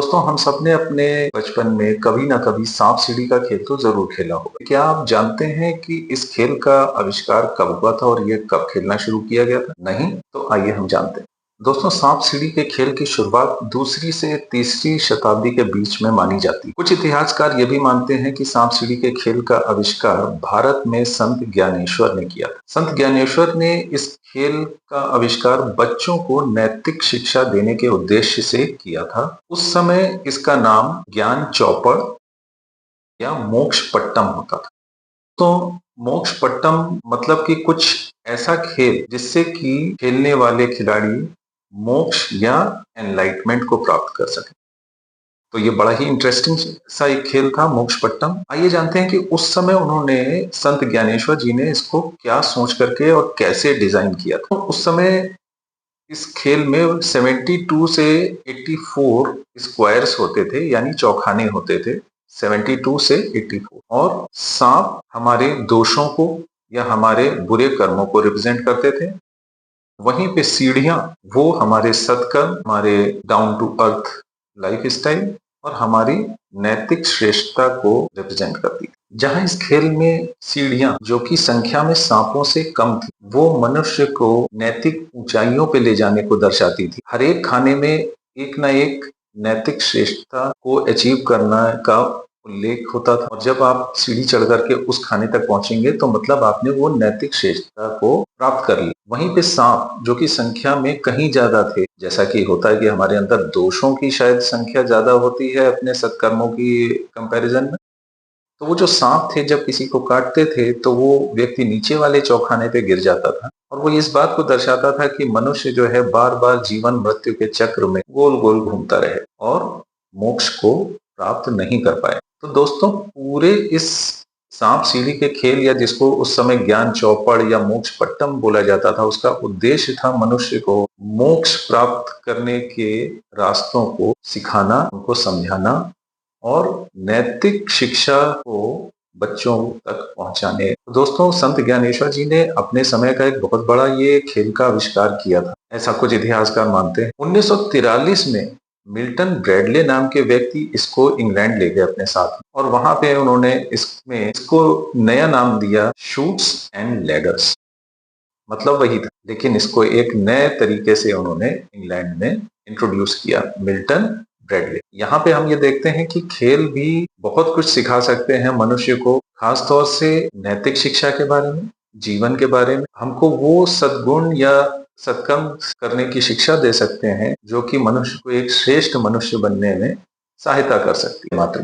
दोस्तों हम सबने अपने बचपन में कभी ना कभी सांप सीढ़ी का खेल तो जरूर खेला हो। क्या आप जानते हैं कि इस खेल का आविष्कार कब हुआ था और ये कब खेलना शुरू किया गया था? नहीं? तो आइए हम जानते हैं। दोस्तों सांप सीढ़ी के खेल की शुरुआत दूसरी से तीसरी शताब्दी के बीच में मानी जाती है। कुछ इतिहासकार ये भी मानते हैं कि सांप सीढ़ी के खेल का आविष्कार भारत में संत ज्ञानेश्वर ने किया था। संत ज्ञानेश्वर ने इस खेल का आविष्कार बच्चों को नैतिक शिक्षा देने के उद्देश्य से किया था। उस समय इसका नाम ज्ञान चौपड़ या मोक्ष पट्टम होता था। तो मोक्ष पट्टम मतलब कि कुछ ऐसा खेल जिससे कि खेलने वाले खिलाड़ी मोक्ष या एनलाइटमेंट को प्राप्त कर सके। तो ये बड़ा ही इंटरेस्टिंग सा एक खेल था मोक्ष पट्टम। आइए जानते हैं कि उस समय उन्होंने संत ज्ञानेश्वर जी ने इसको क्या सोच करके और कैसे डिजाइन किया था। तो उस समय इस खेल में 72 से 84 स्क्वायर्स होते थे, यानी चौखाने होते थे 72 से 84। और सांप हमारे दोषों को या हमारे बुरे कर्मों को रिप्रेजेंट करते थे। वहीं पे सीढ़ियां वो हमारे सत्कर्म, हमारे down to earth lifestyle और हमारी नैतिक श्रेष्ठता को रिप्रेजेंट करती थी। जहां इस खेल में सीढ़ियां जो कि संख्या में सांपों से कम थी, वो मनुष्य को नैतिक ऊंचाइयों पे ले जाने को दर्शाती थी। हर एक खाने में एक ना एक नैतिक श्रेष्ठता को अचीव करना का उल्लेख होता था। और जब आप सीढ़ी चढ़ करके उस खाने तक पहुंचेंगे तो मतलब आपने वो नैतिक श्रेष्ठता को प्राप्त कर ली। वहीं पे सांप जो कि संख्या में कहीं ज्यादा थे, जैसा कि होता है कि हमारे अंदर दोषों की शायद संख्या ज्यादा होती है अपने सत्कर्मों की कंपैरिजन में। तो वो जो सांप थे जब किसी को काटते थे तो वो व्यक्ति नीचे वाले चौखाने पे गिर जाता था। और वो इस बात को दर्शाता था कि मनुष्य जो है बार बार जीवन मृत्यु के चक्र में गोल गोल घूमता रहे और मोक्ष को प्राप्त नहीं कर पाए। तो दोस्तों पूरे इस सांप सीढ़ी के खेल या जिसको उस समय ज्ञान चौपड़ या मोक्ष पट्टम बोला जाता था, उसका उद्देश्य था मनुष्य को मोक्ष प्राप्त करने के रास्तों को सिखाना, उनको समझाना और नैतिक शिक्षा को बच्चों तक पहुंचाने। तो दोस्तों संत ज्ञानेश्वर जी ने अपने समय का एक बहुत बड़ा ये खेल का आविष्कार किया था, ऐसा कुछ इतिहासकार मानते हैं। 1943 में मिल्टन ब्रैडले नाम के व्यक्ति इसको इंग्लैंड ले गए अपने साथ और वहां पे उन्होंने इसको नया नाम दिया शूट्स एंड लैडर्स। मतलब वही था, लेकिन इसको एक नए तरीके से उन्होंने इंग्लैंड में इंट्रोड्यूस किया, मिल्टन ब्रैडले। यहाँ पे हम ये देखते हैं कि खेल भी बहुत कुछ सिखा सकते हैं मनुष्य को, खास तौर से नैतिक शिक्षा के बारे में, जीवन के बारे में। हमको वो सद्गुण या सत्कर्म करने की शिक्षा दे सकते हैं जो कि मनुष्य को एक श्रेष्ठ मनुष्य बनने में सहायता कर सकती है। मात्र